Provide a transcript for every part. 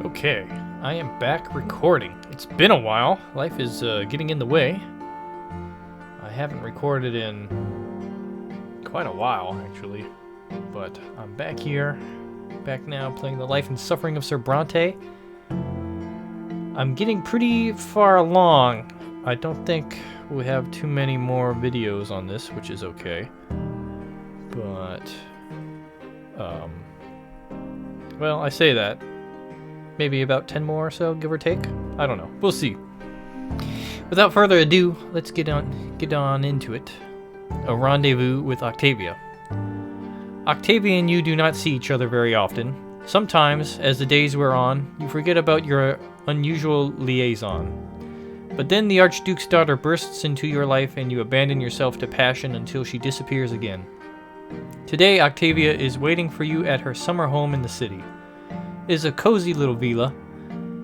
Okay, I am back recording. It's been a while. Life is getting in the way. I haven't recorded in quite a while, actually. But I'm back here, back now playing the life and suffering of Sir Brante. I'm getting pretty far along. I don't think we have too many more videos on this, which is okay. But, well, I say that. Maybe about 10 more or so, give or take. I don't know. We'll see. Without further ado, let's get on into it. A rendezvous with Octavia. Octavia and you do not see each other very often. Sometimes, as the days wear on, you forget about your unusual liaison. But then the Archduke's daughter bursts into your life and you abandon yourself to passion until she disappears again. Today, Octavia is waiting for you at her summer home in the city. It is a cozy little villa,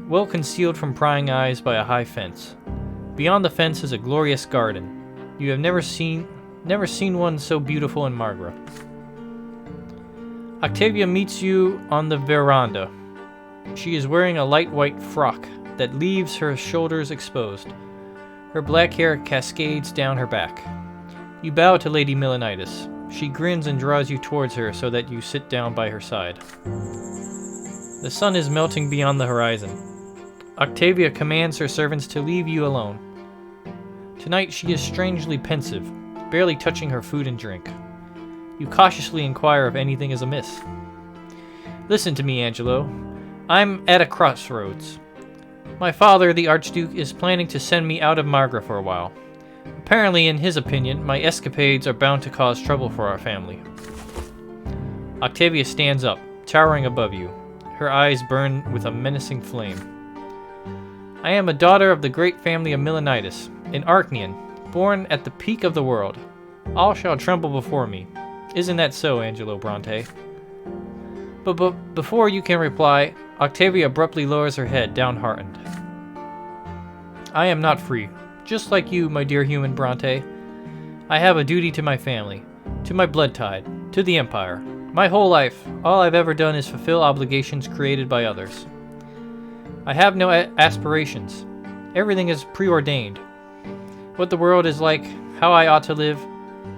well concealed from prying eyes by a high fence. Beyond the fence is a glorious garden. You have never seen one so beautiful in Margra. Octavia meets you on the veranda. She is wearing a light white frock that leaves her shoulders exposed. Her black hair cascades down her back. You bow to Lady Milanitis. She grins and draws you towards her so that you sit down by her side. The sun is melting beyond the horizon. Octavia commands her servants to leave you alone. Tonight she is strangely pensive, barely touching her food and drink. You cautiously inquire if anything is amiss. Listen to me, Angelo. I'm at a crossroads. My father, the Archduke, is planning to send me out of Margra for a while. Apparently, in his opinion, my escapades are bound to cause trouble for our family. Octavia stands up, towering above you. Her eyes burn with a menacing flame. I am a daughter of the great family of Milanitis, an Archnian, born at the peak of the world. All shall tremble before me. Isn't that so, Angelo Brante? But before you can reply, Octavia abruptly lowers her head, downhearted. I am not free. Just like you, my dear human Brante. I have a duty to my family, to my blood tide, to the Empire. My whole life, all I've ever done is fulfill obligations created by others. I have no aspirations. Everything is preordained. What the world is like, how I ought to live,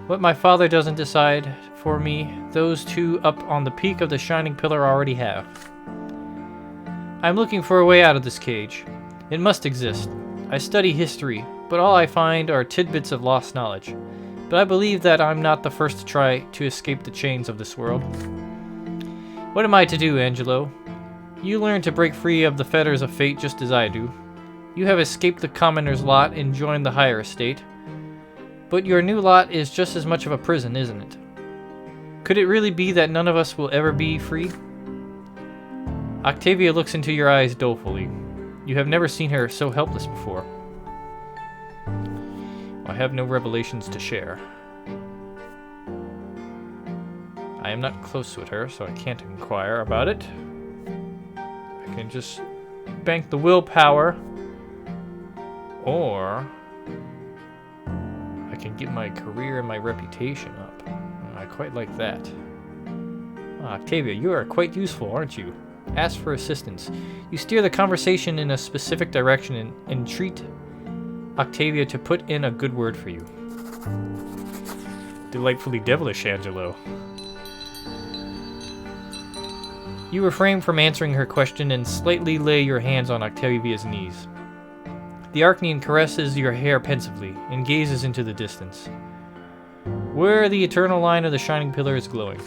what my father doesn't decide for me, those two up on the peak of the shining pillar already have. I'm looking for a way out of this cage. It must exist. I study history, but all I find are tidbits of lost knowledge. But I believe that I'm not the first to try to escape the chains of this world. What am I to do, Angelo? You learned to break free of the fetters of fate just as I do. You have escaped the commoner's lot and joined the higher estate. But your new lot is just as much of a prison, isn't it? Could it really be that none of us will ever be free? Octavia looks into your eyes dolefully. You have never seen her so helpless before. I have no revelations to share. I am not close with her, so I can't inquire about it. I can just bank the willpower, or I can get my career and my reputation up. I quite like that. Octavia, you are quite useful, aren't you? Ask for assistance. You steer the conversation in a specific direction and entreat Octavia to put in a good word for you. Delightfully devilish, Angelo. You refrain from answering her question and slightly lay your hands on Octavia's knees. The Archnian caresses your hair pensively and gazes into the distance, where the eternal line of the shining pillar is glowing.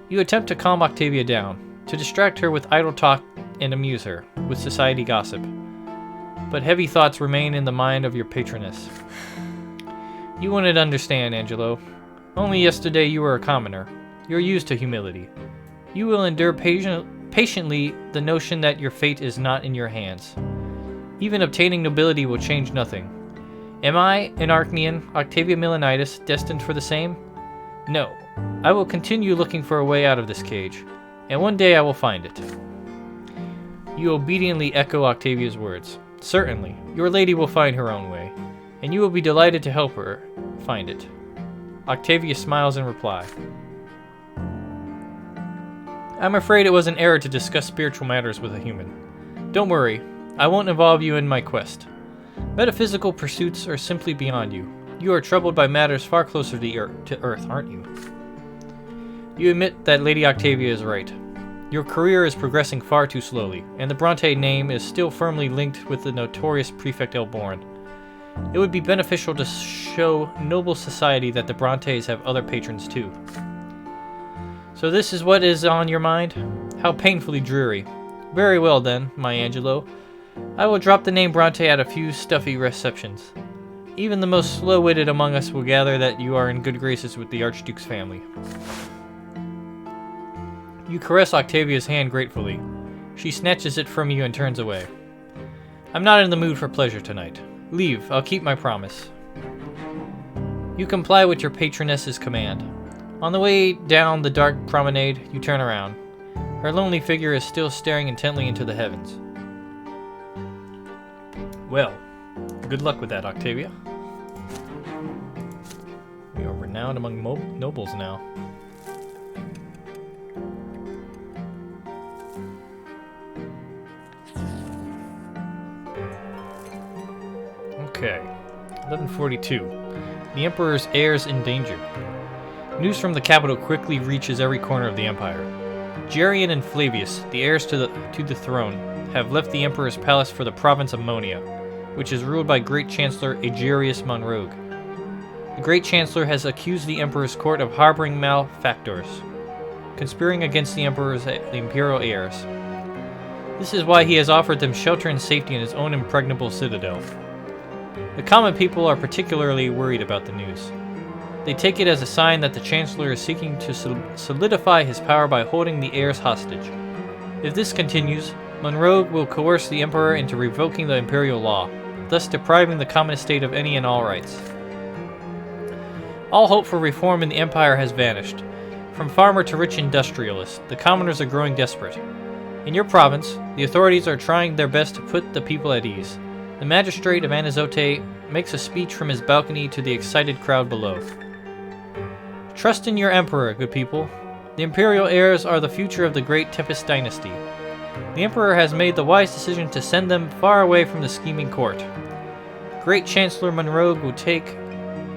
You attempt to calm Octavia down, to distract her with idle talk and amuse her with society gossip. But heavy thoughts remain in the mind of your patroness. You wouldn't understand, Angelo. Only yesterday you were a commoner. You're used to humility. You will endure patiently the notion that your fate is not in your hands. Even obtaining nobility will change nothing. Am I, an Archnian, Octavia Milanitis, destined for the same? No. I will continue looking for a way out of this cage, and one day I will find it. You obediently echo Octavia's words. Certainly, your lady will find her own way, and you will be delighted to help her find it. Octavia smiles in reply. I'm afraid it was an error to discuss spiritual matters with a human. Don't worry, I won't involve you in my quest. Metaphysical pursuits are simply beyond you. You are troubled by matters far closer to Earth, aren't you? You admit that Lady Octavia is right. Your career is progressing far too slowly, and the Brante name is still firmly linked with the notorious Prefect Elborn. It would be beneficial to show noble society that the Brontes have other patrons too. So this is what is on your mind? How painfully dreary. Very well then, my Angelo. I will drop the name Brante at a few stuffy receptions. Even the most slow-witted among us will gather that you are in good graces with the Archduke's family. You caress Octavia's hand gratefully. She snatches it from you and turns away. I'm not in the mood for pleasure tonight. Leave, I'll keep my promise. You comply with your patroness's command. On the way down the dark promenade, you turn around. Her lonely figure is still staring intently into the heavens. Well, good luck with that, Octavia. We are renowned among nobles now. Okay, 1142. The Emperor's heirs in danger. News from the capital quickly reaches every corner of the Empire. Gerrian and Flavius, the heirs to the throne, have left the Emperor's palace for the province of Monia, which is ruled by Great Chancellor Agerius Monrogue. The Great Chancellor has accused the Emperor's court of harboring malefactors, conspiring against the imperial heirs. This is why he has offered them shelter and safety in his own impregnable citadel. The common people are particularly worried about the news. They take it as a sign that the Chancellor is seeking to solidify his power by holding the heirs hostage. If this continues, Monrogue will coerce the Emperor into revoking the imperial law, thus depriving the common estate of any and all rights. All hope for reform in the Empire has vanished. From farmer to rich industrialist, the commoners are growing desperate. In your province, the authorities are trying their best to put the people at ease. The magistrate of Anizote makes a speech from his balcony to the excited crowd below. Trust in your emperor, good people. The imperial heirs are the future of the great Tempest dynasty. The emperor has made the wise decision to send them far away from the scheming court. Great Chancellor Monrogue will take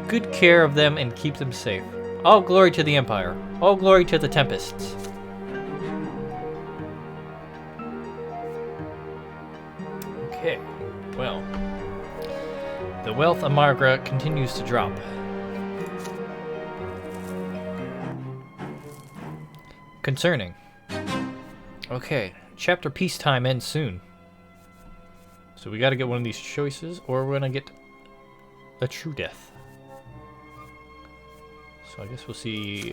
good care of them and keep them safe. All glory to the empire. All glory to the Tempests. Okay, well, the wealth of Margaret continues to drop. Concerning. Okay, chapter peacetime ends soon. So we gotta get one of these choices, or we're gonna get a true death. So I guess we'll see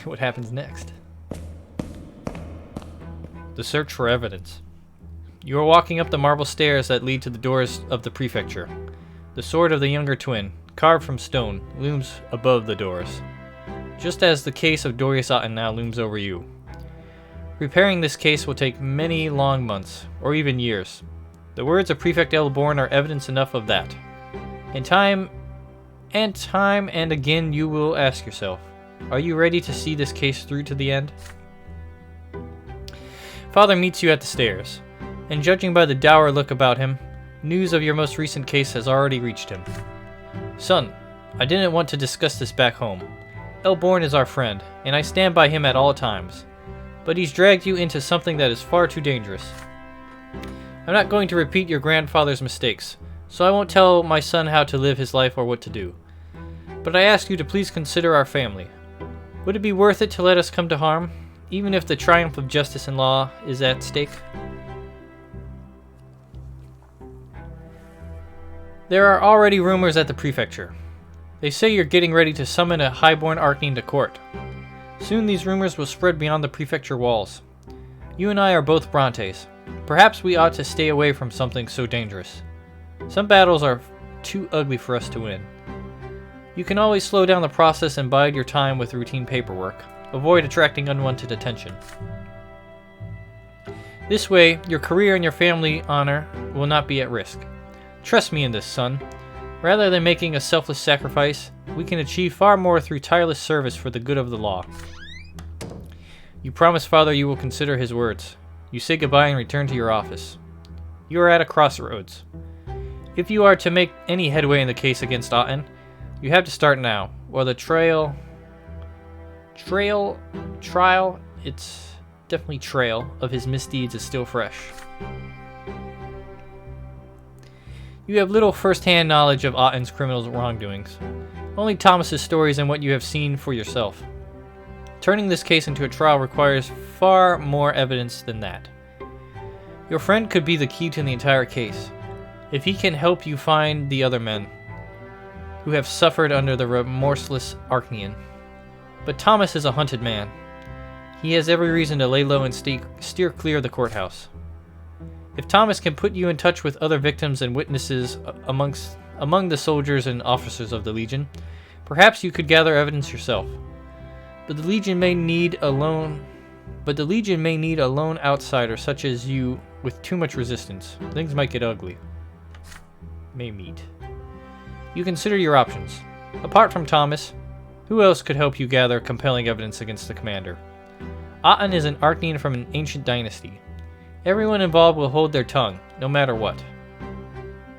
what happens next. The search for evidence. You are walking up the marble stairs that lead to the doors of the prefecture. The sword of the younger twin, carved from stone, looms above the doors, just as the case of Dorius Otten now looms over you. Repairing this case will take many long months, or even years. The words of Prefect Elborn are evidence enough of that. In time and again you will ask yourself, are you ready to see this case through to the end? Father meets you at the stairs, and judging by the dour look about him, news of your most recent case has already reached him. Son, I didn't want to discuss this back home. Elborn is our friend, and I stand by him at all times. But he's dragged you into something that is far too dangerous. I'm not going to repeat your grandfather's mistakes, so I won't tell my son how to live his life or what to do. But I ask you to please consider our family. Would it be worth it to let us come to harm, even if the triumph of justice and law is at stake? There are already rumors at the prefecture. They say you're getting ready to summon a highborn Arcane to court. Soon these rumors will spread beyond the prefecture walls. You and I are both Brontes. Perhaps we ought to stay away from something so dangerous. Some battles are too ugly for us to win. You can always slow down the process and bide your time with routine paperwork. Avoid attracting unwanted attention. This way, your career and your family honor will not be at risk. Trust me in this, son. Rather than making a selfless sacrifice, we can achieve far more through tireless service for the good of the law. You promise Father you will consider his words. You say goodbye and return to your office. You are at a crossroads. If you are to make any headway in the case against Otten, you have to start now, while the trial, it's definitely trail of his misdeeds is still fresh. You have little first-hand knowledge of Otten's criminal wrongdoings, only Thomas's stories and what you have seen for yourself. Turning this case into a trial requires far more evidence than that. Your friend could be the key to the entire case, if he can help you find the other men who have suffered under the remorseless Archnean. But Thomas is a hunted man. He has every reason to lay low and steer clear of the courthouse. If Thomas can put you in touch with other victims and witnesses among the soldiers and officers of the Legion, perhaps you could gather evidence yourself. But the Legion may need a lone outsider such as you with too much resistance. Things might get ugly. May meet. You consider your options. Apart from Thomas, who else could help you gather compelling evidence against the commander? Otten is an Archnean from an ancient dynasty. Everyone involved will hold their tongue, no matter what.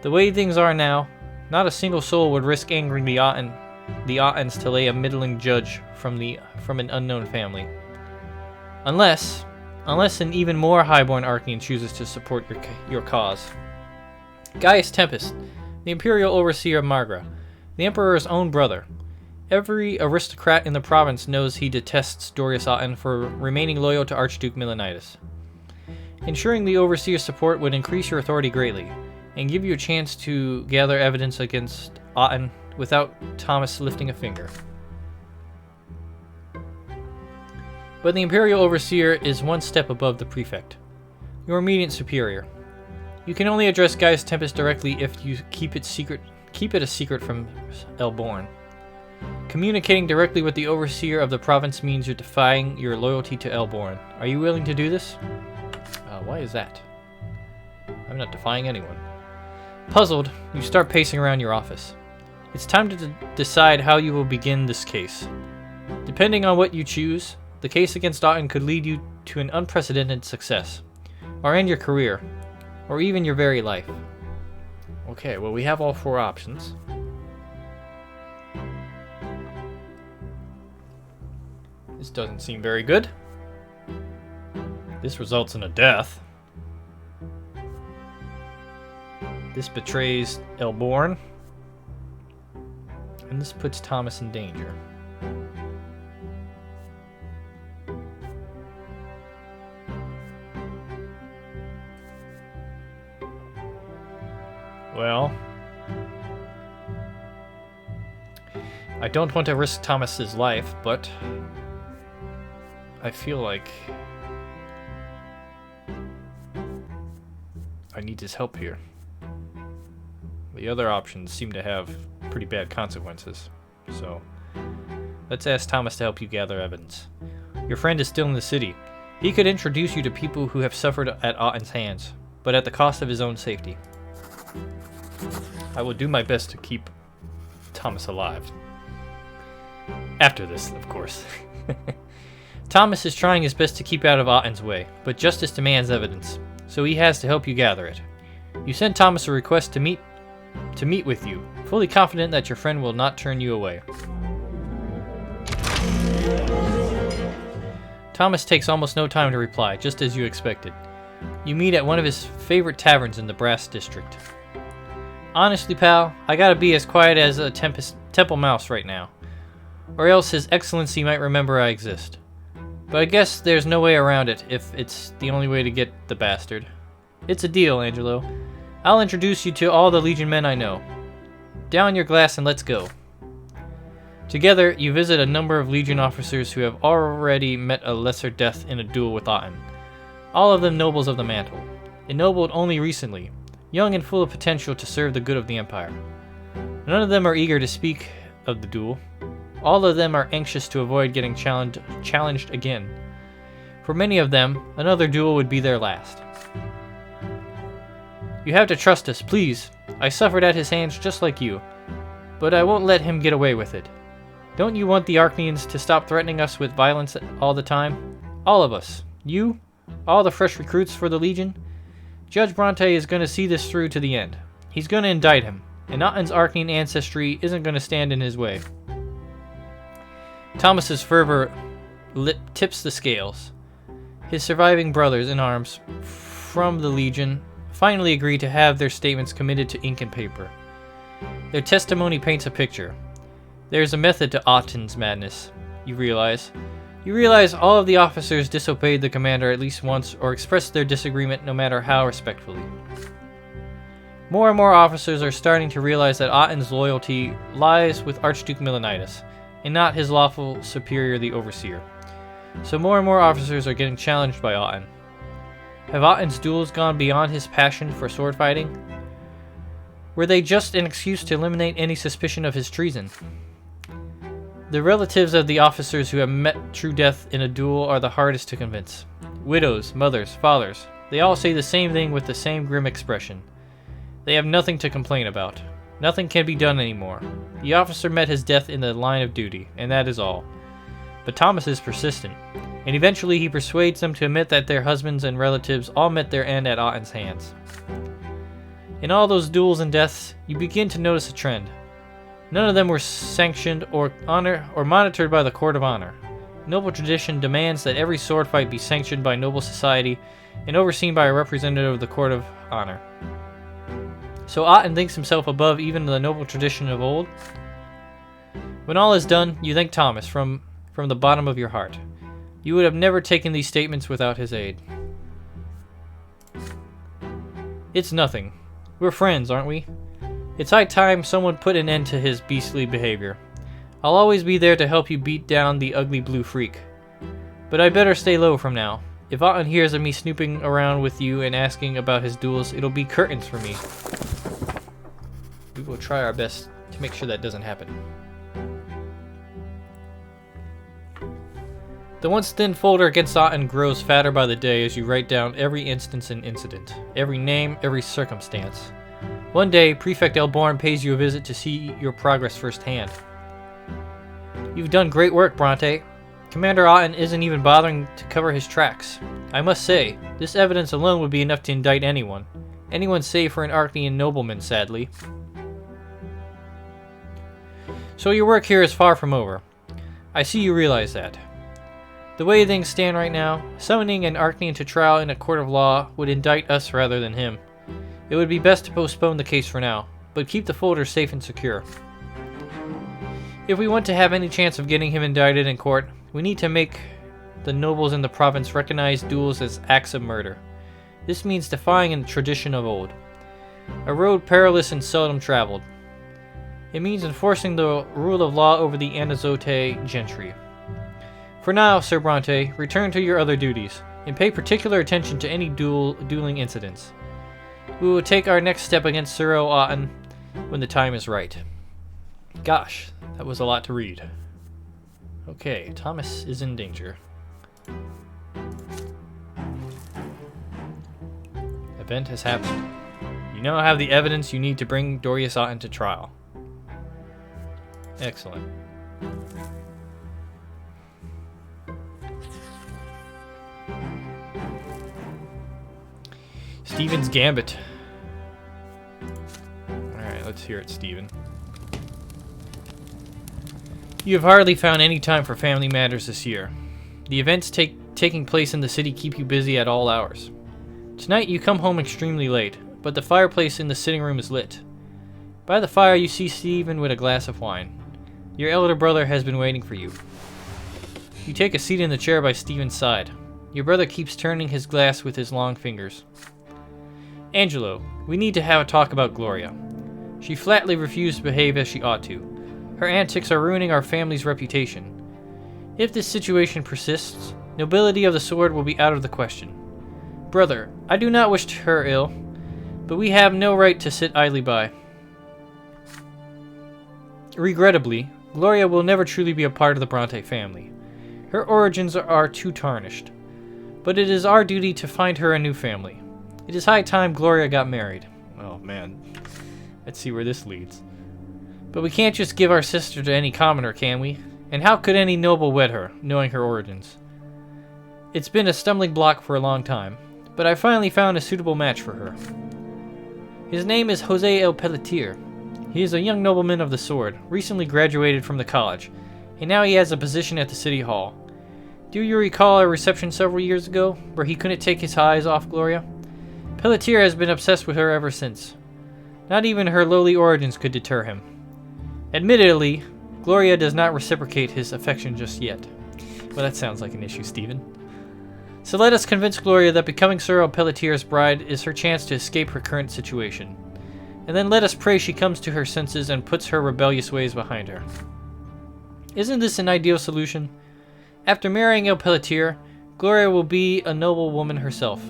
The way things are now, not a single soul would risk angering the Ottens to lay a middling judge from an unknown family. Unless an even more highborn Archnean chooses to support your cause. Gaius Tempest, the Imperial Overseer of Margra, the Emperor's own brother. Every aristocrat in the province knows he detests Dorius Otten for remaining loyal to Archduke Milonitis. Ensuring the Overseer's support would increase your authority greatly, and give you a chance to gather evidence against Otten without Thomas lifting a finger. But the Imperial Overseer is one step above the Prefect, your immediate superior. You can only address Gaius Tempest directly if you keep it a secret from Elborn. Communicating directly with the Overseer of the province means you're defying your loyalty to Elborn. Are you willing to do this? Why is that? I'm not defying anyone. Puzzled, you start pacing around your office. It's time to decide how you will begin this case. Depending on what you choose, the case against Otten could lead you to an unprecedented success, or end your career, or even your very life. Okay, well, we have all four options. This doesn't seem very good. This results in a death. This betrays Elborn. And this puts Thomas in danger. Well, I don't want to risk Thomas's life, but I feel like I need his help here. The other options seem to have pretty bad consequences, so let's ask Thomas to help you gather evidence. Your friend is still in the city. He could introduce you to people who have suffered at Otten's hands, but at the cost of his own safety. I will do my best to keep Thomas alive. After this, of course. Thomas is trying his best to keep out of Otten's way, but justice demands evidence, so he has to help you gather it. You send Thomas a request to meet with you, fully confident that your friend will not turn you away. Thomas takes almost no time to reply, just as you expected. You meet at one of his favorite taverns in the Brass District. Honestly, pal, I gotta be as quiet as a temple mouse right now, or else His Excellency might remember I exist. But I guess there's no way around it if it's the only way to get the bastard. It's a deal, Angelo. I'll introduce you to all the Legion men I know. Down your glass and let's go. Together, you visit a number of Legion officers who have already met a lesser death in a duel with Otten. All of them nobles of the mantle, ennobled only recently, young and full of potential to serve the good of the Empire. None of them are eager to speak of the duel. All of them are anxious to avoid getting challenged again. For many of them, another duel would be their last. You have to trust us, please. I suffered at his hands just like you, but I won't let him get away with it. Don't you want the Archneans to stop threatening us with violence all the time? All of us. You, all the fresh recruits for the Legion. Judge Brante is going to see this through to the end. He's going to indict him, and Otton's Arcane ancestry isn't going to stand in his way. Thomas's fervor tips the scales. His surviving brothers in arms from the Legion finally agree to have their statements committed to ink and paper. Their testimony paints a picture. There's a method to Otton's madness, you realize. You realize all of the officers disobeyed the commander at least once or expressed their disagreement no matter how respectfully. More and more officers are starting to realize that Otton's loyalty lies with Archduke Milanitis, and not his lawful superior, the Overseer. So more and more officers are getting challenged by Otton. Have Otton's duels gone beyond his passion for sword fighting? Were they just an excuse to eliminate any suspicion of his treason? The relatives of the officers who have met true death in a duel are the hardest to convince. Widows, mothers, fathers, they all say the same thing with the same grim expression. They have nothing to complain about. Nothing can be done anymore. The officer met his death in the line of duty, and that is all. But Thomas is persistent, and eventually he persuades them to admit that their husbands and relatives all met their end at Otton's hands. In all those duels and deaths, you begin to notice a trend. None of them were sanctioned or monitored by the Court of Honor. Noble tradition demands that every sword fight be sanctioned by noble society and overseen by a representative of the Court of Honor. So Otton thinks himself above even the noble tradition of old. When all is done, you thank Thomas from the bottom of your heart. You would have never taken these statements without his aid. It's nothing. We're friends, aren't we? It's high time someone put an end to his beastly behavior. I'll always be there to help you beat down the ugly blue freak. But I'd better stay low from now. If Otton hears of me snooping around with you and asking about his duels, it'll be curtains for me. We will try our best to make sure that doesn't happen. The once thin folder against Otton grows fatter by the day as you write down every instance and incident, every name, every circumstance. One day, Prefect Elborn pays you a visit to see your progress firsthand. You've done great work, Brante. Commander Otton isn't even bothering to cover his tracks. I must say, this evidence alone would be enough to indict anyone. Anyone save for an Arcanian nobleman, sadly. So your work here is far from over. I see you realize that. The way things stand right now, summoning an Arcanian to trial in a court of law would indict us rather than him. It would be best to postpone the case for now, but keep the folder safe and secure. If we want to have any chance of getting him indicted in court, we need to make the nobles in the province recognize duels as acts of murder. This means defying a tradition of old, a road perilous and seldom traveled. It means enforcing the rule of law over the Anazote gentry. For now, Sir Brante, return to your other duties, and pay particular attention to any dueling incidents. We will take our next step against Sir Otton when the time is right. Gosh, that was a lot to read. Okay, Thomas is in danger. Event has happened. You now have the evidence you need to bring Dorius Otton to trial. Excellent. Stephen's Gambit. Alright, let's hear it, Stephen. You have hardly found any time for family matters this year. The events taking place in the city keep you busy at all hours. Tonight you come home extremely late, but the fireplace in the sitting room is lit. By the fire you see Stephen with a glass of wine. Your elder brother has been waiting for you. You take a seat in the chair by Stephen's side. Your brother keeps turning his glass with his long fingers. Angelo, we need to have a talk about Gloria. She flatly refused to behave as she ought to. Her antics are ruining our family's reputation. If this situation persists, nobility of the sword will be out of the question. Brother, I do not wish her ill, but we have no right to sit idly by. Regrettably, Gloria will never truly be a part of the Brante family. Her origins are too tarnished. But it is our duty to find her a new family. It is high time Gloria got married. Oh man, let's see where this leads. But we can't just give our sister to any commoner, can we? And how could any noble wed her, knowing her origins? It's been a stumbling block for a long time, but I finally found a suitable match for her. His name is Jose El Pelletier. He is a young nobleman of the sword, recently graduated from the college, and now he has a position at the city hall. Do you recall our reception several years ago, where he couldn't take his eyes off Gloria? Pelletier has been obsessed with her ever since. Not even her lowly origins could deter him. Admittedly, Gloria does not reciprocate his affection just yet. Well, that sounds like an issue, Stephen. So let us convince Gloria that becoming Sir Pelletier's bride is her chance to escape her current situation. And then let us pray she comes to her senses and puts her rebellious ways behind her. Isn't this an ideal solution? After marrying El Pelletier, Gloria will be a noble woman herself.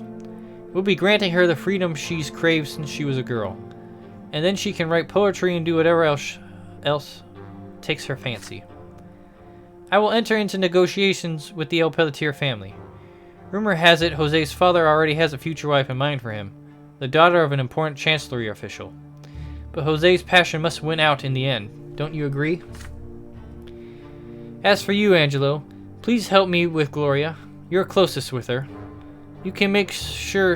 We'll be granting her the freedom she's craved since she was a girl. And then she can write poetry and do whatever else takes her fancy. I will enter into negotiations with the El Pelletier family. Rumor has it Jose's father already has a future wife in mind for him, the daughter of an important chancellery official. But Jose's passion must win out in the end, don't you agree? As for you, Angelo, please help me with Gloria. You're closest with her. You can make see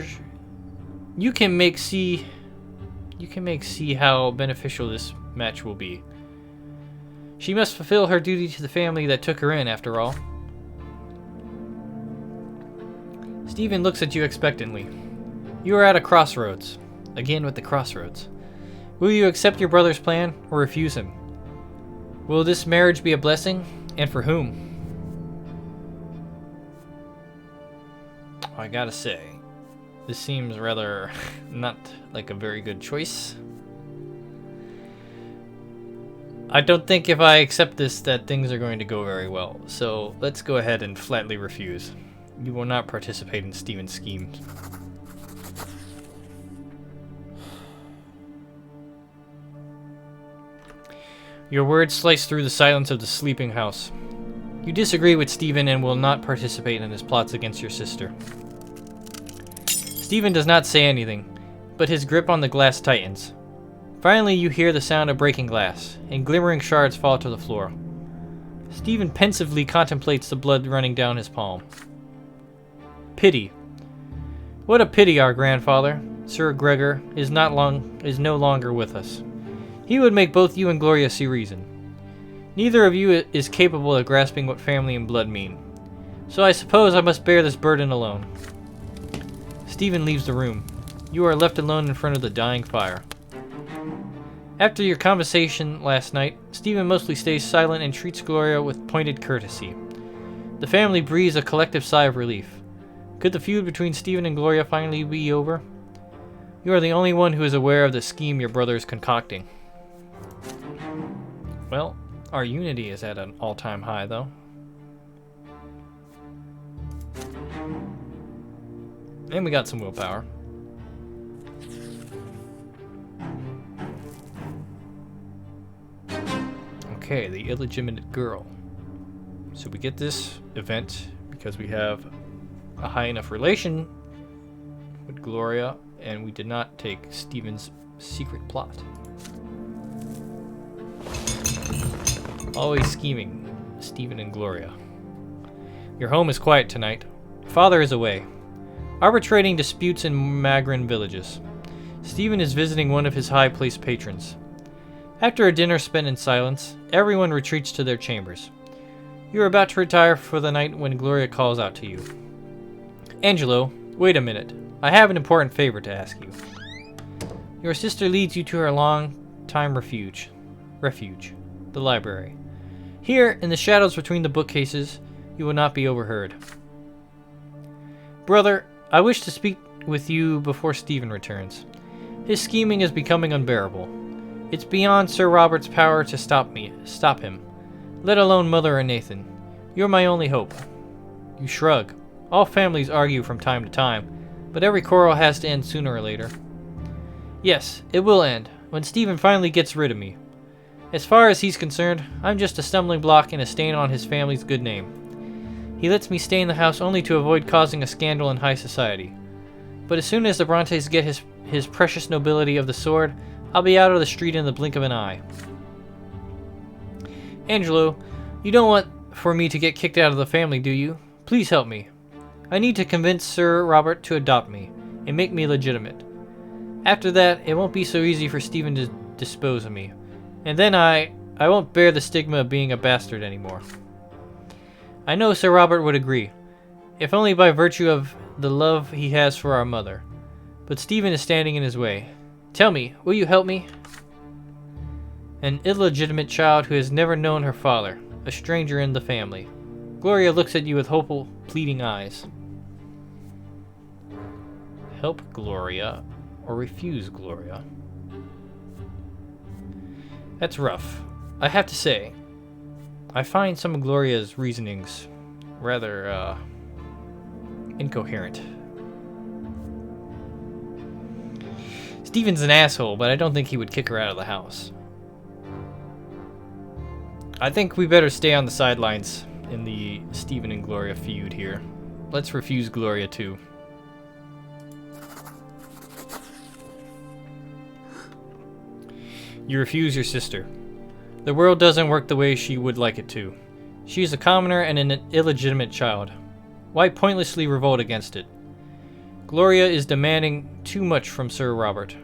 how beneficial this match will be. She must fulfill her duty to the family that took her in, after all. Stephen looks at you expectantly. You are at a crossroads. Again with the crossroads. Will you accept your brother's plan or refuse him? Will this marriage be a blessing, and for whom? I gotta say, this seems rather not like a very good choice. I don't think if I accept this that things are going to go very well, so let's go ahead and flatly refuse. You will not participate in Stephen's schemes. Your words slice through the silence of the sleeping house. You disagree with Stephen and will not participate in his plots against your sister. Stephen does not say anything, but his grip on the glass tightens. Finally, you hear the sound of breaking glass, and glimmering shards fall to the floor. Stephen pensively contemplates the blood running down his palm. Pity. What a pity our grandfather, Sir Gregor, is no longer with us. He would make both you and Gloria see reason. Neither of you is capable of grasping what family and blood mean. So I suppose I must bear this burden alone. Stephen leaves the room. You are left alone in front of the dying fire. After your conversation last night, Stephen mostly stays silent and treats Gloria with pointed courtesy. The family breathes a collective sigh of relief. Could the feud between Stephen and Gloria finally be over? You are the only one who is aware of the scheme your brother is concocting. Well, our unity is at an all-time high, though. And we got some willpower. Okay, the illegitimate girl. So we get this event because we have a high enough relation with Gloria, and we did not take Stephen's secret plot. Always scheming, Stephen and Gloria. Your home is quiet tonight. Father is away, arbitrating disputes in Magran villages. Stephen is visiting one of his high-placed patrons. After a dinner spent in silence, everyone retreats to their chambers. You are about to retire for the night when Gloria calls out to you. Angelo, wait a minute. I have an important favor to ask you. Your sister leads you to her long-time refuge, the library. Here, in the shadows between the bookcases, you will not be overheard. Brother, I wish to speak with you before Stephen returns. His scheming is becoming unbearable. It's beyond Sir Robert's power to stop him, let alone Mother or Nathan. You're my only hope. You shrug. All families argue from time to time, but every quarrel has to end sooner or later. Yes, it will end, when Stephen finally gets rid of me. As far as he's concerned, I'm just a stumbling block and a stain on his family's good name. He lets me stay in the house only to avoid causing a scandal in high society. But as soon as the Brontes get his precious nobility of the sword, I'll be out of the street in the blink of an eye. Angelo, you don't want for me to get kicked out of the family, do you? Please help me. I need to convince Sir Robert to adopt me and make me legitimate. After that, it won't be so easy for Stephen to dispose of me. And then I won't bear the stigma of being a bastard anymore. I know Sir Robert would agree, if only by virtue of the love he has for our mother. But Stephen is standing in his way. Tell me, will you help me? An illegitimate child who has never known her father, a stranger in the family. Gloria looks at you with hopeful, pleading eyes. Help Gloria, or refuse Gloria. That's rough. I have to say, I find some of Gloria's reasonings rather, incoherent. Stephen's an asshole, but I don't think he would kick her out of the house. I think we better stay on the sidelines in the Stephen and Gloria feud here. Let's refuse Gloria too. You refuse your sister. The world doesn't work the way she would like it to. She is a commoner and an illegitimate child. Why pointlessly revolt against it? Gloria is demanding too much from Sir Robert.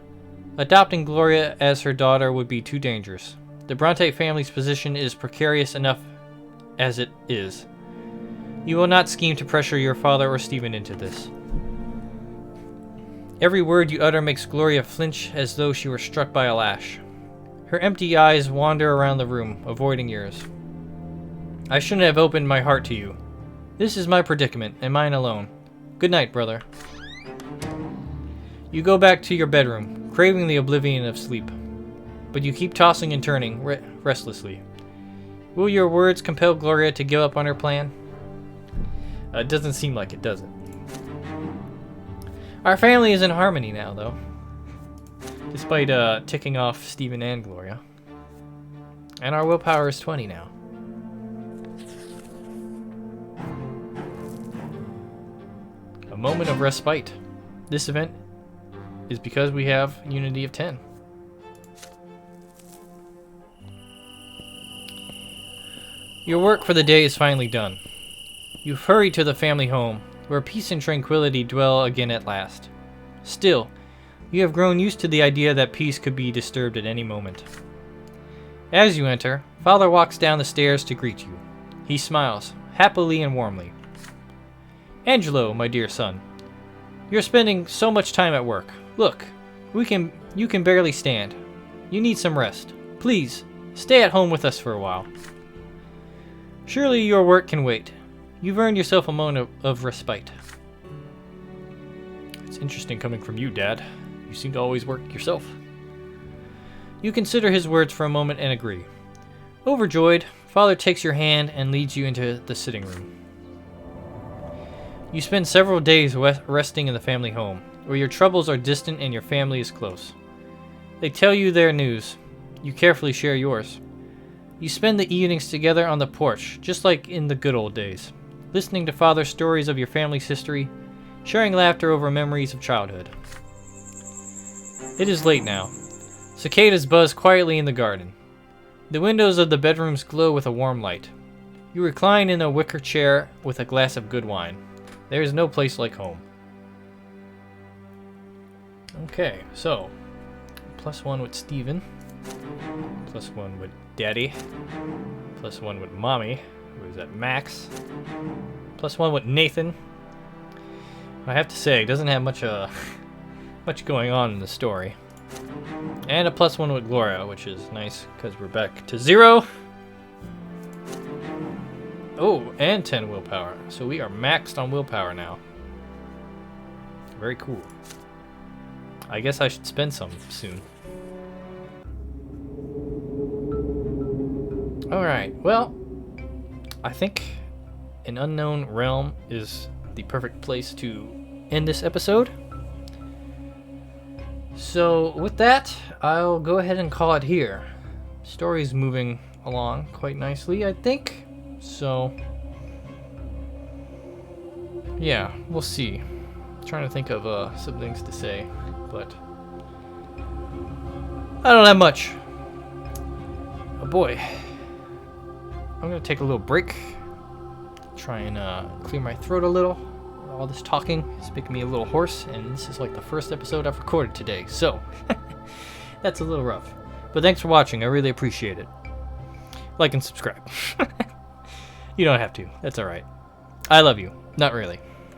Adopting Gloria as her daughter would be too dangerous. The Brante family's position is precarious enough as it is. You will not scheme to pressure your father or Stephen into this. Every word you utter makes Gloria flinch as though she were struck by a lash. Her empty eyes wander around the room, avoiding yours. I shouldn't have opened my heart to you. This is my predicament, and mine alone. Good night, brother. You go back to your bedroom, craving the oblivion of sleep. But you keep tossing and turning, restlessly. Will your words compel Gloria to give up on her plan? It doesn't seem like it, does it? Our family is in harmony now, though. Despite ticking off Stephen and Gloria. And our willpower is 20 now. A moment of respite. This event is because we have unity of 10. Your work for the day is finally done. You've hurried to the family home, where peace and tranquility dwell again at last. Still, you have grown used to the idea that peace could be disturbed at any moment. As you enter, Father walks down the stairs to greet you. He smiles, happily and warmly. Angelo, my dear son, you're spending so much time at work. Look, you can barely stand. You need some rest. Please, stay at home with us for a while. Surely your work can wait. You've earned yourself a moment of respite. It's interesting coming from you, Dad. You seem to always work yourself. You consider his words for a moment and agree. Overjoyed, Father takes your hand and leads you into the sitting room. You spend several days resting in the family home, where your troubles are distant and your family is close. They tell you their news. You carefully share yours. You spend the evenings together on the porch, just like in the good old days, listening to Father's stories of your family's history, sharing laughter over memories of childhood. It is late now. Cicadas buzz quietly in the garden. The windows of the bedrooms glow with a warm light. You recline in a wicker chair with a glass of good wine. There is no place like home. Okay, so +1 with Stephen, +1 with Daddy, +1 with Mommy, who is at Max, +1 with Nathan. I have to say, doesn't have much going on in the story. And a +1 with Gloria, which is nice because we're back to 0. Oh, and 10 willpower. So we are maxed on willpower now. Very cool. I guess I should spend some soon. Alright, well, I think an unknown realm is the perfect place to end this episode. So with that, I'll go ahead and call it here. Story's moving along quite nicely, I think. So, yeah, we'll see. Trying to think of some things to say, but I don't have much. Oh boy. I'm gonna take a little break. Try and clear my throat a little. all this talking is making me a little hoarse, and this is like the first episode I've recorded today, so that's a little rough. But thanks for watching. I really appreciate it. Like and subscribe. You don't have to. That's alright. I love you. Not really.